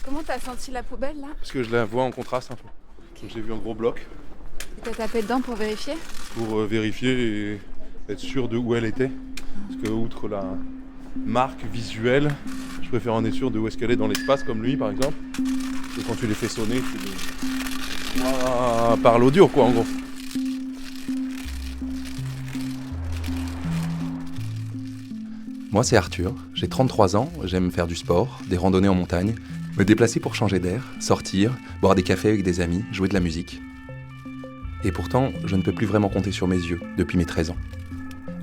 Comment t'as senti la poubelle là? Parce que je la vois en contraste un peu. Donc, j'ai vu un gros bloc Et t'as tapé dedans pour vérifier? pour vérifier et être sûr de où elle était. Parce que outre la marque visuelle, je préfère en être sûr de où est-ce qu'elle est dans l'espace, comme lui par exemple. Et quand tu les fais sonner, tu les vois par l'audio quoi en gros. Moi, c'est Arthur, j'ai 33 ans, j'aime faire du sport, des randonnées en montagne, me déplacer pour changer d'air, sortir, boire des cafés avec des amis, jouer de la musique. Et pourtant, je ne peux plus vraiment compter sur mes yeux depuis mes 13 ans.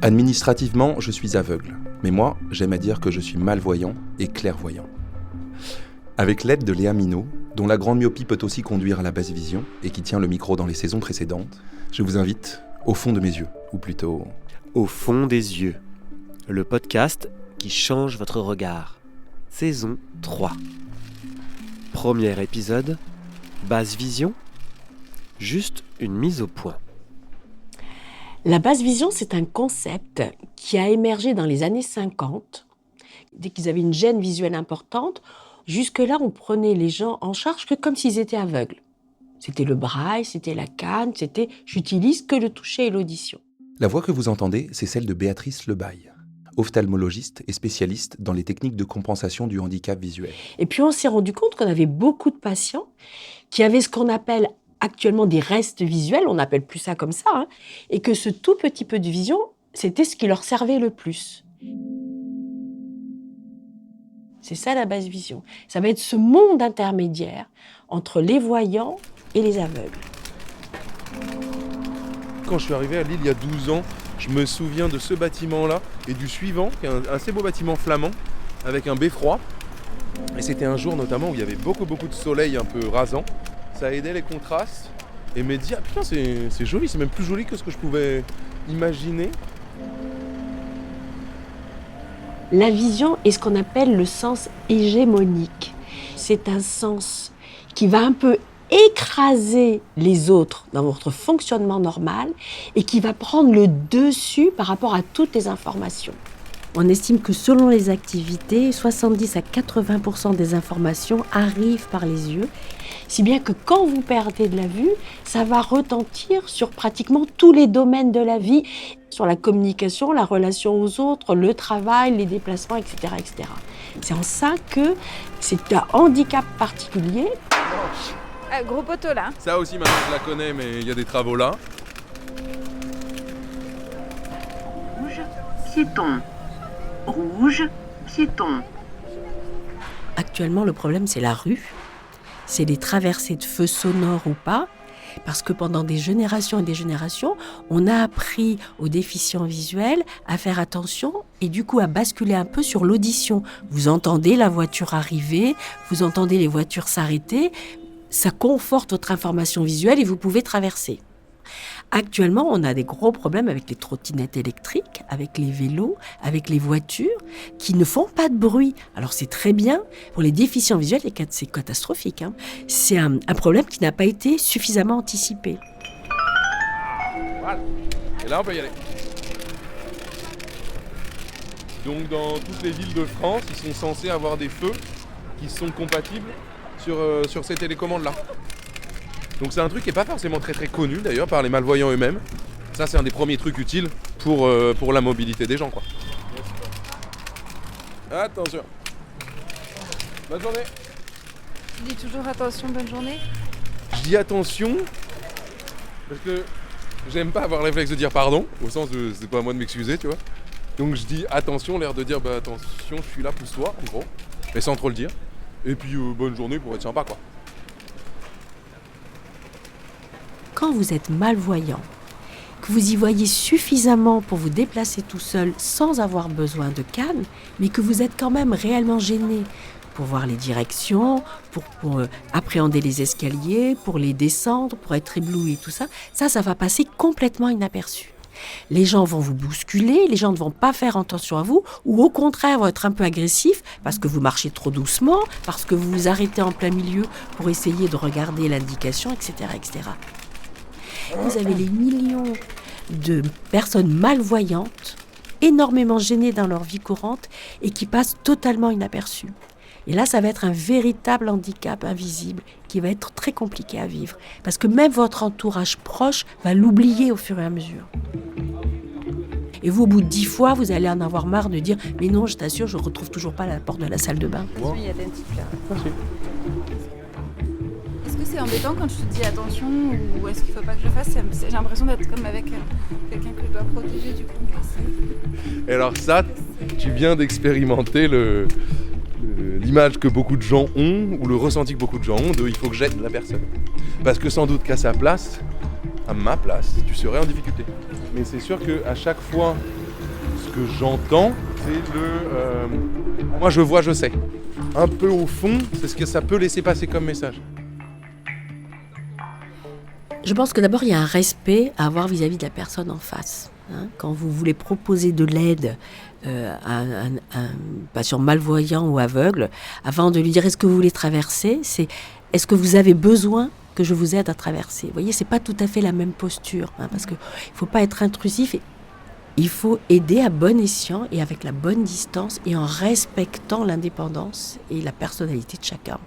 Administrativement, je suis aveugle, mais moi, j'aime à dire que je suis malvoyant et clairvoyant. Avec l'aide de Léa Minot, dont la grande myopie peut aussi conduire à la basse vision et qui tient le micro dans les saisons précédentes, je vous invite au fond de mes yeux, ou plutôt... Au fond des yeux, le podcast qui change votre regard. Saison 3. Premier épisode, basse vision, juste une mise au point. La basse vision, c'est un concept qui a émergé dans les années 50. Dès qu'ils avaient une gêne visuelle importante, jusque-là, on prenait les gens en charge que comme s'ils étaient aveugles. C'était le braille, c'était la canne, c'était « j'utilise que le toucher et l'audition ». La voix que vous entendez, c'est celle de Béatrice Lebaille, ophtalmologiste et spécialiste dans les techniques de compensation du handicap visuel. Et puis on s'est rendu compte qu'on avait beaucoup de patients qui avaient ce qu'on appelle actuellement des restes visuels, on n'appelle plus ça comme ça, hein, et que ce tout petit peu de vision, c'était ce qui leur servait le plus. C'est ça la basse vision. Ça va être ce monde intermédiaire entre les voyants et les aveugles. Quand je suis arrivé à Lille il y a 12 ans, je me souviens de ce bâtiment-là et du suivant, qui est un assez beau bâtiment flamand, avec un beffroi. Et c'était un jour notamment où il y avait beaucoup de soleil un peu rasant. Ça aidait les contrastes et me dit ah putain c'est joli, c'est même plus joli que ce que je pouvais imaginer. La vision est ce qu'on appelle le sens hégémonique. C'est un sens qui va un peu écraser les autres dans votre fonctionnement normal et qui va prendre le dessus par rapport à toutes les informations. On estime que selon les activités, 70 à 80% des informations arrivent par les yeux, si bien que quand vous perdez de la vue, ça va retentir sur pratiquement tous les domaines de la vie, sur la communication, la relation aux autres, le travail, les déplacements, etc., etc. C'est en ça que c'est un handicap particulier. Gros poteau là. Ça aussi maintenant je la connais mais il y a des travaux là. Rouge, piéton. Rouge, piéton. Actuellement, le problème, c'est la rue. C'est les traversées de feux sonores ou pas. Parce que pendant des générations et des générations, on a appris aux déficients visuels à faire attention et du coup à basculer un peu sur l'audition. Vous entendez la voiture arriver, vous entendez les voitures s'arrêter. Ça conforte votre information visuelle et vous pouvez traverser. Actuellement, on a des gros problèmes avec les trottinettes électriques, avec les vélos, avec les voitures qui ne font pas de bruit. Alors c'est très bien. Pour les déficients visuels, c'est catastrophique, hein. C'est un problème qui n'a pas été suffisamment anticipé. Voilà. Et là on peut y aller. Donc dans toutes les villes de France, ils sont censés avoir des feux qui sont compatibles sur ces télécommandes là. Donc c'est un truc qui n'est pas forcément très connu d'ailleurs par les malvoyants eux-mêmes. Ça c'est un des premiers trucs utiles pour la mobilité des gens quoi. Attention. Bonne journée. Tu dis toujours attention, bonne journée. Je dis attention parce que j'aime pas avoir le réflexe de dire pardon, au sens de c'est pas à moi de m'excuser tu vois. Donc je dis attention, l'air de dire bah attention je suis là, pousse-toi en gros, mais sans trop le dire. Et puis bonne journée pour être sympa quoi. Quand vous êtes malvoyant, que vous y voyez suffisamment pour vous déplacer tout seul sans avoir besoin de canne, mais que vous êtes quand même réellement gêné pour voir les directions, pour appréhender les escaliers, pour les descendre, pour être ébloui, tout ça, ça va passer complètement inaperçu. Les gens vont vous bousculer, les gens ne vont pas faire attention à vous, ou au contraire vont être un peu agressifs parce que vous marchez trop doucement, parce que vous vous arrêtez en plein milieu pour essayer de regarder l'indication, etc., etc. Vous avez les millions de personnes malvoyantes, énormément gênées dans leur vie courante et qui passent totalement inaperçues. Et là, ça va être un véritable handicap invisible qui va être très compliqué à vivre. Parce que même votre entourage proche va l'oublier au fur et à mesure. Et vous, au bout de 10 fois, vous allez en avoir marre de dire « Mais non, je t'assure, je ne retrouve toujours pas la porte de la salle de bain. » Il y a des types là. Merci. Est-ce que c'est embêtant quand je te dis attention ou est-ce qu'il faut pas que je le fasse? J'ai l'impression d'être comme avec quelqu'un que je dois protéger du coup. Et alors ça, tu viens d'expérimenter l'image que beaucoup de gens ont, ou le ressenti que beaucoup de gens ont de « il faut que j'aide la personne ». Parce que sans doute qu'à sa place, à ma place, tu serais en difficulté. Mais c'est sûr qu'à chaque fois, ce que j'entends, c'est moi je vois, je sais. Un peu au fond, c'est ce que ça peut laisser passer comme message. Je pense que d'abord, il y a un respect à avoir vis-à-vis de la personne en face. Quand vous voulez proposer de l'aide à un patient malvoyant ou aveugle, avant de lui dire « est-ce que vous voulez traverser ?» c'est « est-ce que vous avez besoin que je vous aide à traverser ?» Vous voyez, c'est pas tout à fait la même posture, parce qu'il ne faut pas être intrusif. Il faut aider à bon escient et avec la bonne distance et en respectant l'indépendance et la personnalité de chacun.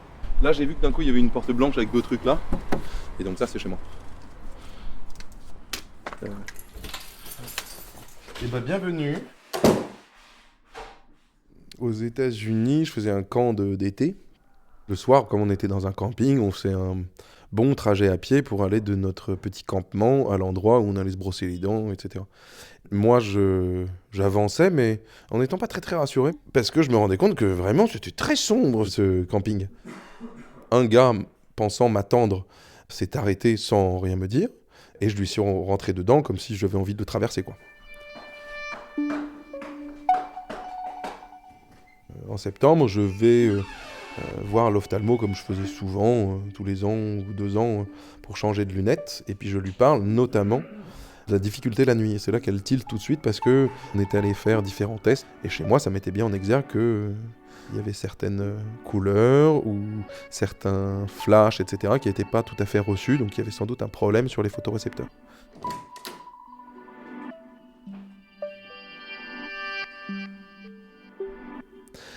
Là, j'ai vu que d'un coup, il y avait une porte blanche avec deux trucs là. Et donc ça, c'est chez moi. Et bah, bienvenue. Aux États-Unis, je faisais un camp d'été. Le soir, comme on était dans un camping, on faisait un bon trajet à pied pour aller de notre petit campement à l'endroit où on allait se brosser les dents, etc. Moi, j'avançais, mais en n'étant pas très très rassuré, parce que je me rendais compte que vraiment, c'était très sombre ce camping. Un gars, pensant m'attendre, s'est arrêté sans rien me dire, et je lui suis rentré dedans comme si j'avais envie de le traverser, quoi. En septembre, je vais voir l'ophtalmo comme je faisais souvent, tous les ans ou 2 ans, pour changer de lunettes, et puis je lui parle notamment de la difficulté la nuit. Et c'est là qu'elle tilte tout de suite parce qu'on était allé faire différents tests, et chez moi, ça mettait bien en exergue que il y avait certaines couleurs ou certains flashs, etc., qui n'étaient pas tout à fait reçus, donc il y avait sans doute un problème sur les photorécepteurs.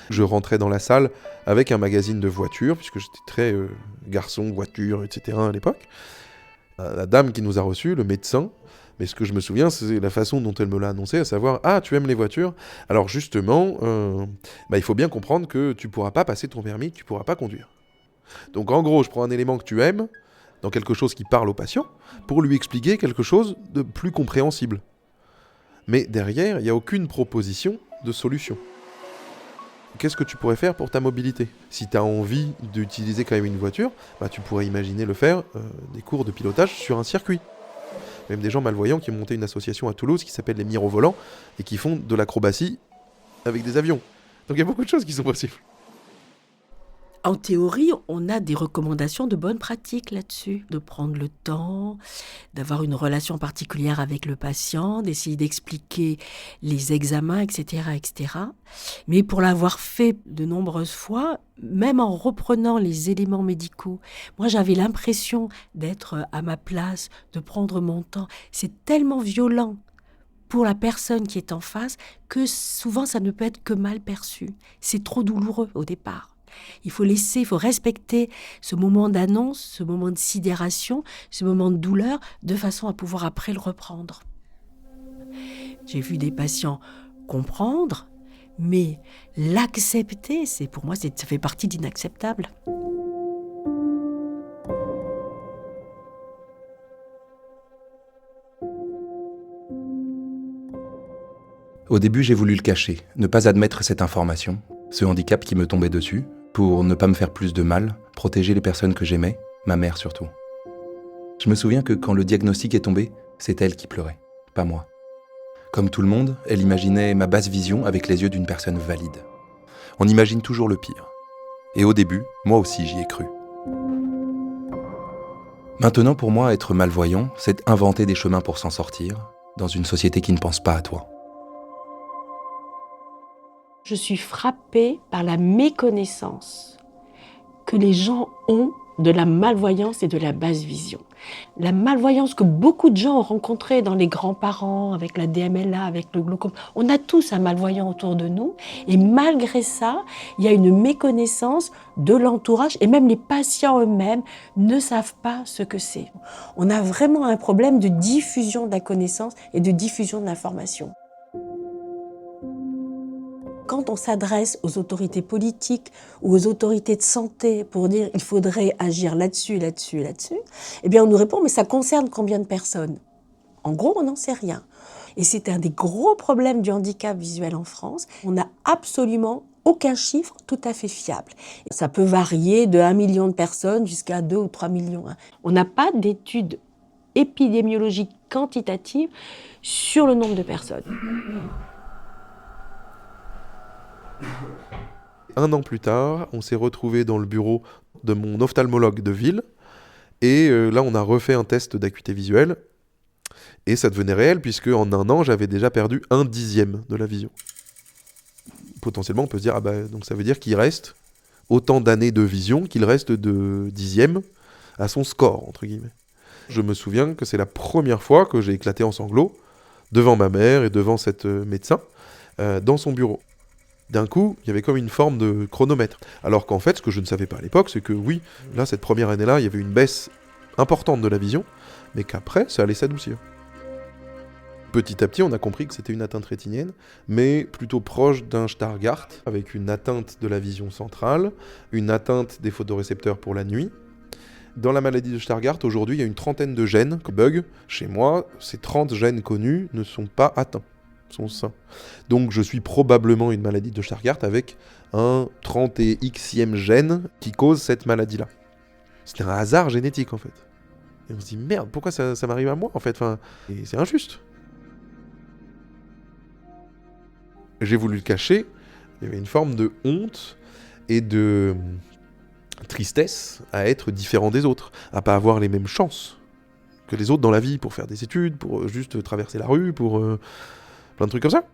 Je rentrais dans la salle avec un magazine de voitures, puisque j'étais très garçon, voiture, etc. à l'époque. La dame qui nous a reçus, le médecin, mais ce que je me souviens, c'est la façon dont elle me l'a annoncé, à savoir « Ah, tu aimes les voitures ? Alors justement, il faut bien comprendre que tu ne pourras pas passer ton permis, tu ne pourras pas conduire. Donc en gros, je prends un élément que tu aimes, dans quelque chose qui parle au patient, pour lui expliquer quelque chose de plus compréhensible. Mais derrière, il n'y a aucune proposition de solution. Qu'est-ce que tu pourrais faire pour ta mobilité ? Si tu as envie d'utiliser quand même une voiture, tu pourrais imaginer le faire, des cours de pilotage sur un circuit. Même des gens malvoyants qui ont monté une association à Toulouse qui s'appelle les Mirovolants et qui font de l'acrobatie avec des avions. Donc il y a beaucoup de choses qui sont possibles. En théorie, on a des recommandations de bonnes pratiques là-dessus, de prendre le temps, d'avoir une relation particulière avec le patient, d'essayer d'expliquer les examens, etc., etc. Mais pour l'avoir fait de nombreuses fois, même en reprenant les éléments médicaux, moi j'avais l'impression d'être à ma place, de prendre mon temps. C'est tellement violent pour la personne qui est en face que souvent ça ne peut être que mal perçu. C'est trop douloureux au départ. Il faut respecter ce moment d'annonce, ce moment de sidération, ce moment de douleur, de façon à pouvoir après le reprendre. J'ai vu des patients comprendre, mais l'accepter, pour moi, ça fait partie d'inacceptable. Au début, j'ai voulu le cacher, ne pas admettre cette information, ce handicap qui me tombait dessus, pour ne pas me faire plus de mal, protéger les personnes que j'aimais, ma mère surtout. Je me souviens que quand le diagnostic est tombé, c'est elle qui pleurait, pas moi. Comme tout le monde, elle imaginait ma basse vision avec les yeux d'une personne valide. On imagine toujours le pire. Et au début, moi aussi j'y ai cru. Maintenant, pour moi, être malvoyant, c'est inventer des chemins pour s'en sortir, dans une société qui ne pense pas à toi. Je suis frappée par la méconnaissance que les gens ont de la malvoyance et de la basse vision. La malvoyance que beaucoup de gens ont rencontrée dans les grands-parents, avec la DMLA, avec le glaucome. On a tous un malvoyant autour de nous et malgré ça, il y a une méconnaissance de l'entourage et même les patients eux-mêmes ne savent pas ce que c'est. On a vraiment un problème de diffusion de la connaissance et de diffusion de l'information. Quand on s'adresse aux autorités politiques ou aux autorités de santé pour dire il faudrait agir là-dessus, là-dessus, là-dessus, eh bien on nous répond mais ça concerne combien de personnes ? En gros, on n'en sait rien. Et c'est un des gros problèmes du handicap visuel en France. On n'a absolument aucun chiffre tout à fait fiable. Ça peut varier de 1 million de personnes jusqu'à 2 ou 3 millions. On n'a pas d'études épidémiologiques quantitatives sur le nombre de personnes. 1 an plus tard, on s'est retrouvé dans le bureau de mon ophtalmologue de ville. Et là, on a refait un test d'acuité visuelle. Et ça devenait réel, puisque en 1 an, j'avais déjà perdu 1/10 de la vision. Potentiellement, on peut se dire, donc ça veut dire qu'il reste autant d'années de vision qu'il reste de 10e à son score, entre guillemets. Je me souviens que c'est la première fois que j'ai éclaté en sanglots devant ma mère et devant cette médecin dans son bureau. D'un coup, il y avait comme une forme de chronomètre. Alors qu'en fait, ce que je ne savais pas à l'époque, c'est que oui, là, cette première année-là, il y avait une baisse importante de la vision, mais qu'après, ça allait s'adoucir. Petit à petit, on a compris que c'était une atteinte rétinienne, mais plutôt proche d'un Stargardt, avec une atteinte de la vision centrale, une atteinte des photorécepteurs pour la nuit. Dans la maladie de Stargardt, aujourd'hui, il y a une 30aine de gènes qui bug. Chez moi, ces 30 gènes connus ne sont pas atteints. Sont sains. Donc je suis probablement une maladie de Stargardt avec un 30 et xème gène qui cause cette maladie-là. C'est un hasard génétique en fait. Et on se dit merde, pourquoi ça m'arrive à moi en fait, et c'est injuste. J'ai voulu le cacher, il y avait une forme de honte et de tristesse à être différent des autres, à pas avoir les mêmes chances que les autres dans la vie pour faire des études, pour juste traverser la rue, pour plein de trucs comme ça.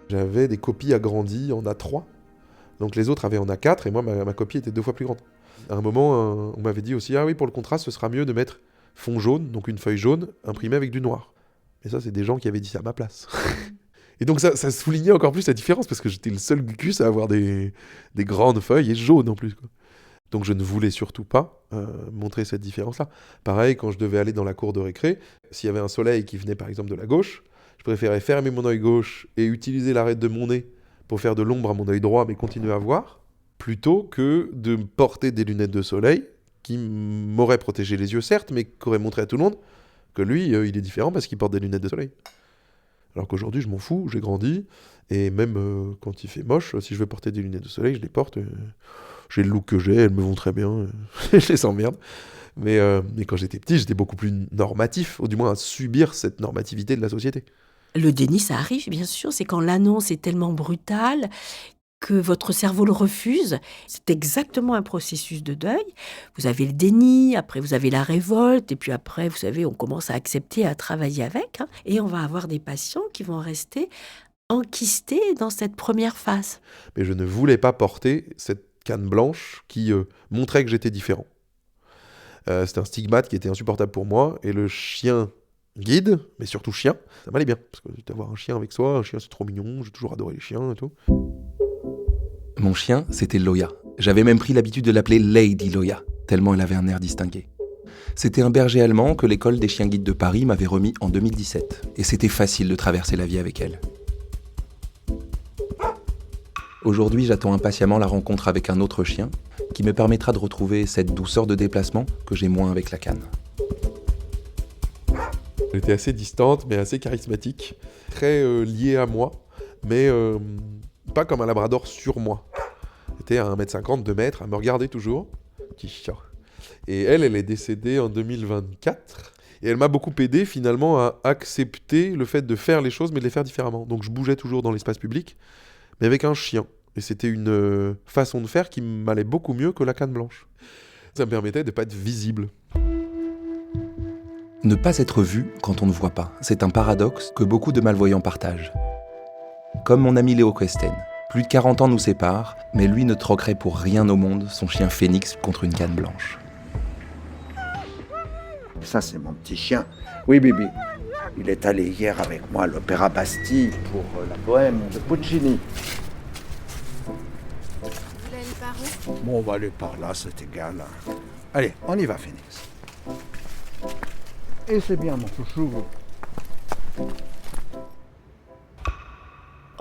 J'avais des copies agrandies en A3, donc les autres avaient en A4 et moi ma copie était 2 fois plus grande. À un moment, on m'avait dit aussi, ah oui, pour le contraste, ce sera mieux de mettre fond jaune, donc une feuille jaune imprimée avec du noir. Et ça, c'est des gens qui avaient dit ça à ma place. Et donc ça soulignait encore plus la différence, parce que j'étais le seul gugus à avoir des grandes feuilles et jaunes en plus, quoi. Donc je ne voulais surtout pas montrer cette différence-là. Pareil, quand je devais aller dans la cour de récré, s'il y avait un soleil qui venait par exemple de la gauche, je préférais fermer mon œil gauche et utiliser l'arête de mon nez pour faire de l'ombre à mon œil droit, mais continuer à voir, plutôt que de porter des lunettes de soleil qui m'auraient protégé les yeux, certes, mais qui auraient montré à tout le monde que lui, il est différent parce qu'il porte des lunettes de soleil. Alors qu'aujourd'hui, je m'en fous, j'ai grandi, et même quand il fait moche, si je veux porter des lunettes de soleil, je les porte. J'ai le look que j'ai, elles me vont très bien, je les emmerde. Mais quand j'étais petit, j'étais beaucoup plus normatif, ou du moins à subir cette normativité de la société. Le déni, ça arrive, bien sûr, c'est quand l'annonce est tellement brutale que votre cerveau le refuse. C'est exactement un processus de deuil. Vous avez le déni, après vous avez la révolte, et puis après, vous savez, on commence à accepter, à travailler avec, et on va avoir des patients qui vont rester enquistés dans cette première phase. Mais je ne voulais pas porter cette canne blanche qui montrait que j'étais différent. C'était un stigmate qui était insupportable pour moi, et le chien guide, mais surtout chien, ça m'allait bien, parce que d'avoir un chien avec soi, un chien c'est trop mignon, j'ai toujours adoré les chiens et tout. Mon chien, c'était Loya. J'avais même pris l'habitude de l'appeler Lady Loya, tellement elle avait un air distingué. C'était un berger allemand que l'école des chiens guides de Paris m'avait remis en 2017, et c'était facile de traverser la vie avec elle. Aujourd'hui, j'attends impatiemment la rencontre avec un autre chien qui me permettra de retrouver cette douceur de déplacement que j'ai moins avec la canne. Elle était assez distante, mais assez charismatique, très liée à moi, mais pas comme un labrador sur moi. Elle était à 1m50, 2 mètres, à me regarder toujours. Et elle est décédée en 2024. Et elle m'a beaucoup aidé finalement à accepter le fait de faire les choses, mais de les faire différemment. Donc je bougeais toujours dans l'espace public, mais avec un chien. Et c'était une façon de faire qui m'allait beaucoup mieux que la canne blanche. Ça me permettait de ne pas être visible. Ne pas être vu quand on ne voit pas, c'est un paradoxe que beaucoup de malvoyants partagent. Comme mon ami Léo Questen. Plus de 40 ans nous séparent, mais lui ne troquerait pour rien au monde son chien Phénix contre une canne blanche. Ça, c'est mon petit chien. Oui, Bibi. Il est allé hier avec moi à l'Opéra Bastille pour la bohème de Puccini. Vous voulez aller par où? Bon, on va aller par là, c'est égal. Allez, on y va, Phénix. Et c'est bien, mon chouchou.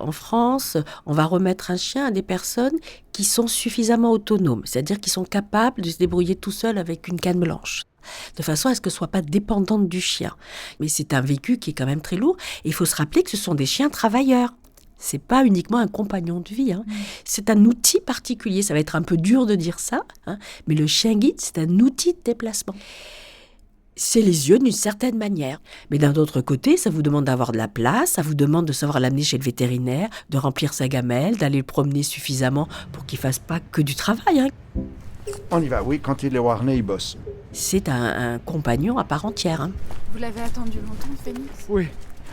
En France, on va remettre un chien à des personnes qui sont suffisamment autonomes, c'est-à-dire qui sont capables de se débrouiller tout seuls avec une canne blanche, de façon à ce que ce ne soit pas dépendante du chien. Mais c'est un vécu qui est quand même très lourd, et il faut se rappeler que ce sont des chiens travailleurs. C'est pas uniquement un compagnon de vie, hein. C'est un outil particulier. Ça va être un peu dur de dire ça, hein, mais le chien guide, c'est un outil de déplacement. C'est les yeux d'une certaine manière. Mais d'un autre côté, ça vous demande d'avoir de la place, ça vous demande de savoir l'amener chez le vétérinaire, de remplir sa gamelle, d'aller le promener suffisamment pour qu'il fasse pas que du travail, hein. On y va, oui, quand il est au harnais, il bosse. C'est un compagnon à part entière, hein. Vous l'avez attendu longtemps, Phénix? Oui,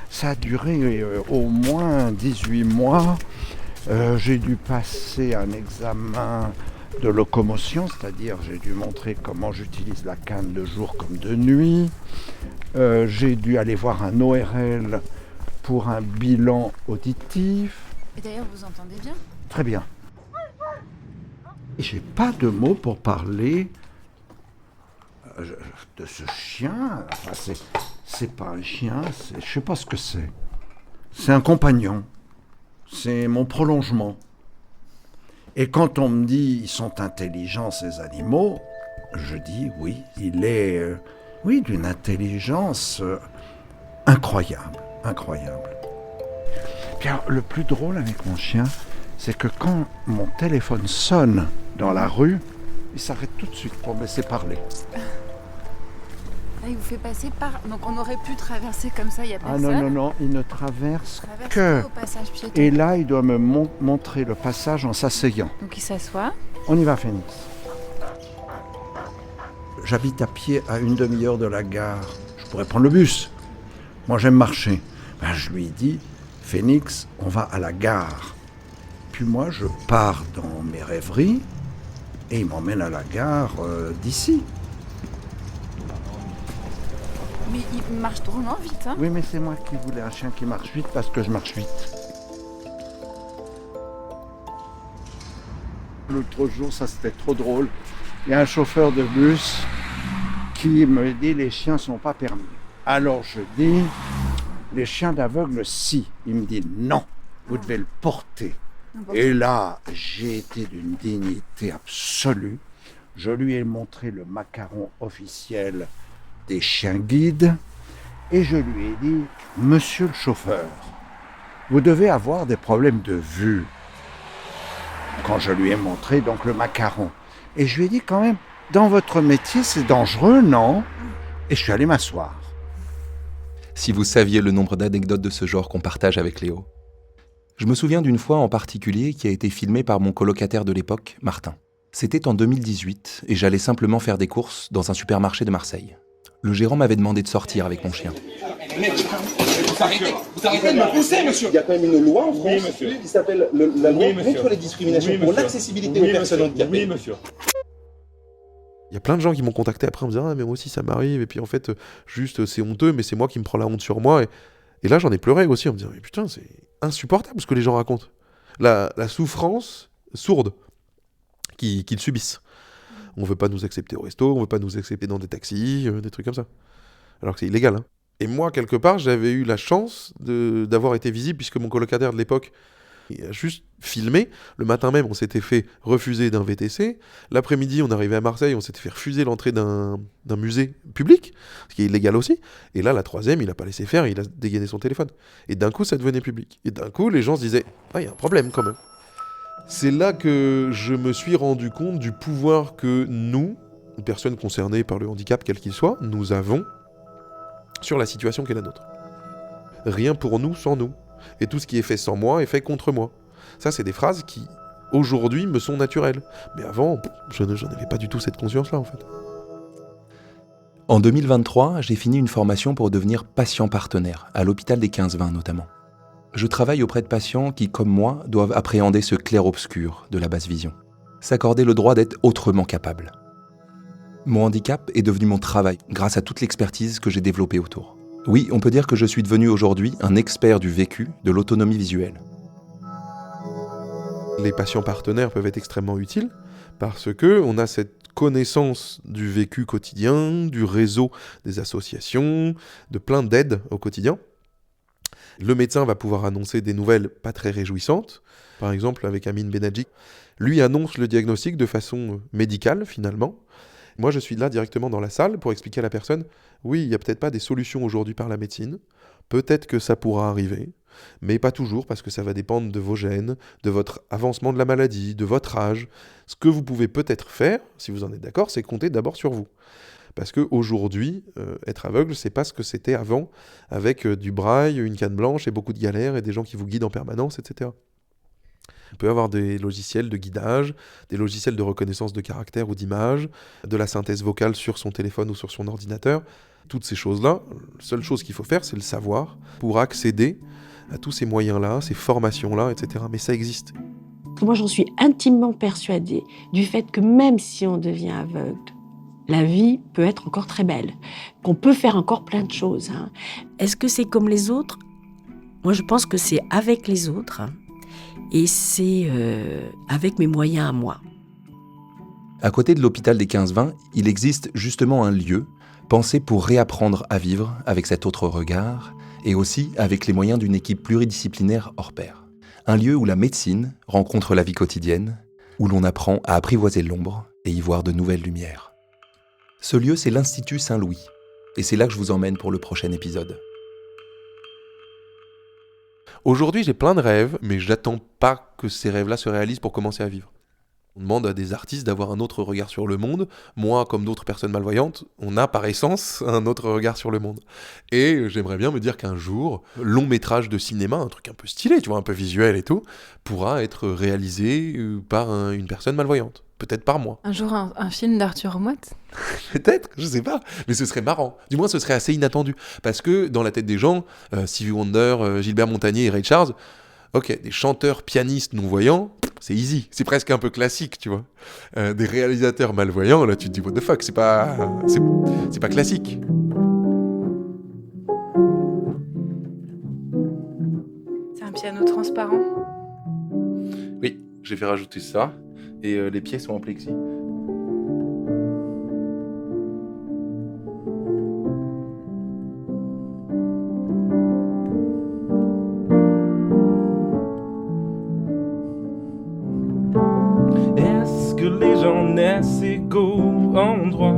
ça a duré au moins 18 mois. J'ai dû passer un examen de locomotion, c'est-à-dire j'ai dû montrer comment j'utilise la canne de jour comme de nuit. J'ai dû aller voir un ORL pour un bilan auditif. Et d'ailleurs, vous entendez bien? Très bien. Et j'ai pas de mots pour parler de ce chien. Enfin, c'est pas un chien, je sais pas ce que c'est. C'est un compagnon. C'est mon prolongement. Et quand on me dit ils sont intelligents ces animaux, je dis oui, il est d'une intelligence incroyable. Puis alors, le plus drôle avec mon chien, c'est que quand mon téléphone sonne dans la rue, il s'arrête tout de suite pour me laisser parler. Ah, il vous fait passer par... Donc on aurait pu traverser comme ça, il n'y a personne. Ah non, il ne traverse Traverse que... au passage piéton. Et là, il doit me montrer le passage en s'asseyant. Donc il s'assoit. On y va, Phénix. J'habite à pied à une demi-heure de la gare. Je pourrais prendre le bus. Moi, j'aime marcher. Je lui dis, Phénix, on va à la gare. Puis moi, je pars dans mes rêveries et il m'emmène à la gare d'ici. Mais il marche drôlement vite, hein? Oui, mais c'est moi qui voulais un chien qui marche vite parce que je marche vite. L'autre jour, ça c'était trop drôle. Il y a un chauffeur de bus qui me dit les chiens sont pas permis. Alors je dis les chiens d'aveugle si. Il me dit non, vous devez le porter. Et là, j'ai été d'une dignité absolue. Je lui ai montré le macaron officiel des chiens guides et je lui ai dit « Monsieur le chauffeur, vous devez avoir des problèmes de vue. » Quand je lui ai montré donc le macaron. Et je lui ai dit quand même « Dans votre métier, c'est dangereux, non ?» Et je suis allé m'asseoir. Si vous saviez le nombre d'anecdotes de ce genre qu'on partage avec Léo. Je me souviens d'une fois en particulier qui a été filmée par mon colocataire de l'époque, Martin. C'était en 2018 et j'allais simplement faire des courses dans un supermarché de Marseille. Le gérant m'avait demandé de sortir avec mon chien. Mais vous arrêtez de me pousser, monsieur. Il y a quand même une loi en France qui s'appelle la loi contre les discriminations pour l'accessibilité aux personnes handicapées. Oui, monsieur. Il y a plein de gens qui m'ont contacté après en me disant « Ah, mais moi aussi ça m'arrive. » Et puis en fait, juste c'est honteux, mais c'est moi qui me prends la honte sur moi. Et là, j'en ai pleuré aussi en me disant « Mais putain, c'est insupportable ce que les gens racontent. » La souffrance sourde qu'ils subissent. On veut pas nous accepter au resto, on veut pas nous accepter dans des taxis, des trucs comme ça. Alors que c'est illégal, hein. Et moi, quelque part, j'avais eu la chance d'avoir été visible, puisque mon colocataire de l'époque, il a juste filmé. Le matin même, on s'était fait refuser d'un VTC. L'après-midi, on arrivait à Marseille, on s'était fait refuser l'entrée d'un musée public, ce qui est illégal aussi. Et là, la troisième, il a pas laissé faire, il a dégainé son téléphone. Et d'un coup, ça devenait public. Et d'un coup, les gens se disaient « Ah, il y a un problème quand même ». C'est là que je me suis rendu compte du pouvoir que nous, personnes concernées par le handicap, quel qu'il soit, nous avons sur la situation qui est la nôtre. Rien pour nous sans nous. Et tout ce qui est fait sans moi est fait contre moi. Ça, c'est des phrases qui, aujourd'hui, me sont naturelles. Mais avant, je n'avais pas du tout cette conscience-là, en fait. En 2023, j'ai fini une formation pour devenir patient partenaire, à l'hôpital des 15-20 notamment. Je travaille auprès de patients qui, comme moi, doivent appréhender ce clair-obscur de la basse vision, s'accorder le droit d'être autrement capable. Mon handicap est devenu mon travail grâce à toute l'expertise que j'ai développée autour. Oui, on peut dire que je suis devenu aujourd'hui un expert du vécu, de l'autonomie visuelle. Les patients partenaires peuvent être extrêmement utiles parce qu'on a cette connaissance du vécu quotidien, du réseau des associations, de plein d'aides au quotidien. Le médecin va pouvoir annoncer des nouvelles pas très réjouissantes. Par exemple, avec Amine Benadji, lui annonce le diagnostic de façon médicale finalement. Moi, je suis là directement dans la salle pour expliquer à la personne, oui, il n'y a peut-être pas des solutions aujourd'hui par la médecine, peut-être que ça pourra arriver, mais pas toujours parce que ça va dépendre de vos gènes, de votre avancement de la maladie, de votre âge. Ce que vous pouvez peut-être faire, si vous en êtes d'accord, c'est compter d'abord sur vous. Parce qu'aujourd'hui, être aveugle, c'est pas ce que c'était avant, avec du braille, une canne blanche et beaucoup de galères et des gens qui vous guident en permanence, etc. On peut avoir des logiciels de guidage, des logiciels de reconnaissance de caractère ou d'image, de la synthèse vocale sur son téléphone ou sur son ordinateur. Toutes ces choses-là, la seule chose qu'il faut faire, c'est le savoir pour accéder à tous ces moyens-là, ces formations-là, etc. Mais ça existe. Moi, j'en suis intimement persuadée du fait que même si on devient aveugle, la vie peut être encore très belle, qu'on peut faire encore plein de choses. Est-ce que c'est comme les autres ? Moi, je pense que c'est avec les autres et c'est avec mes moyens à moi. À côté de l'hôpital des 15-20, il existe justement un lieu pensé pour réapprendre à vivre avec cet autre regard et aussi avec les moyens d'une équipe pluridisciplinaire hors pair. Un lieu où la médecine rencontre la vie quotidienne, où l'on apprend à apprivoiser l'ombre et y voir de nouvelles lumières. Ce lieu, c'est l'Institut Saint-Louis, et c'est là que je vous emmène pour le prochain épisode. Aujourd'hui, j'ai plein de rêves, mais je n'attends pas que ces rêves-là se réalisent pour commencer à vivre. On demande à des artistes d'avoir un autre regard sur le monde. Moi, comme d'autres personnes malvoyantes, on a par essence un autre regard sur le monde. Et j'aimerais bien me dire qu'un jour, long métrage de cinéma, un truc un peu stylé, tu vois, un peu visuel et tout, pourra être réalisé par une personne malvoyante. Peut-être par moi. Un jour, un film d'Arthur Moite. Peut-être, je sais pas. Mais ce serait marrant. Du moins, ce serait assez inattendu. Parce que dans la tête des gens, Stevie Wonder, Gilbert Montagnier et Ray Charles, ok, des chanteurs, pianistes non-voyants, c'est easy. C'est presque un peu classique, tu vois. Des réalisateurs malvoyants, là, tu te dis, what the fuck, c'est pas classique. C'est un piano transparent. Oui, j'ai fait rajouter ça. Et les pieds sont en plexi. Est-ce que les gens naissent égaux en droit?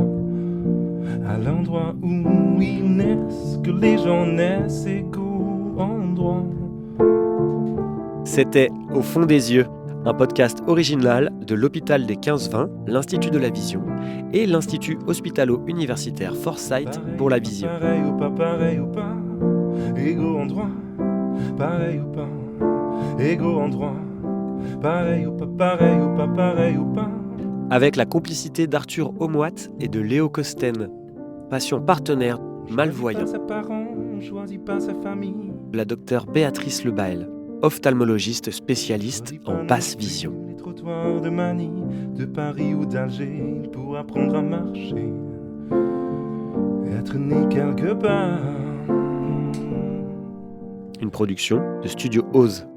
À l'endroit où ils naissent, que les gens naissent égaux en droit. C'était Au fond des yeux, un podcast original de l'hôpital des 15-20, l'Institut de la Vision et l'Institut hospitalo-universitaire Foresight pour la vision. Pareil ou pas, égaux en droit. Pareil ou pas, égaux en droit. Pareil ou pas. Avec la complicité d'Arthur Omouat et de Léo Costen, patient partenaire malvoyant. Choisis pas sa famille. La docteure Béatrice Lebael, ophtalmologiste spécialiste en basse vision. Les trottoirs de Manille, de Paris ou d'Alger pour apprendre à marcher et être né quelque part. Une production de Studio Oz.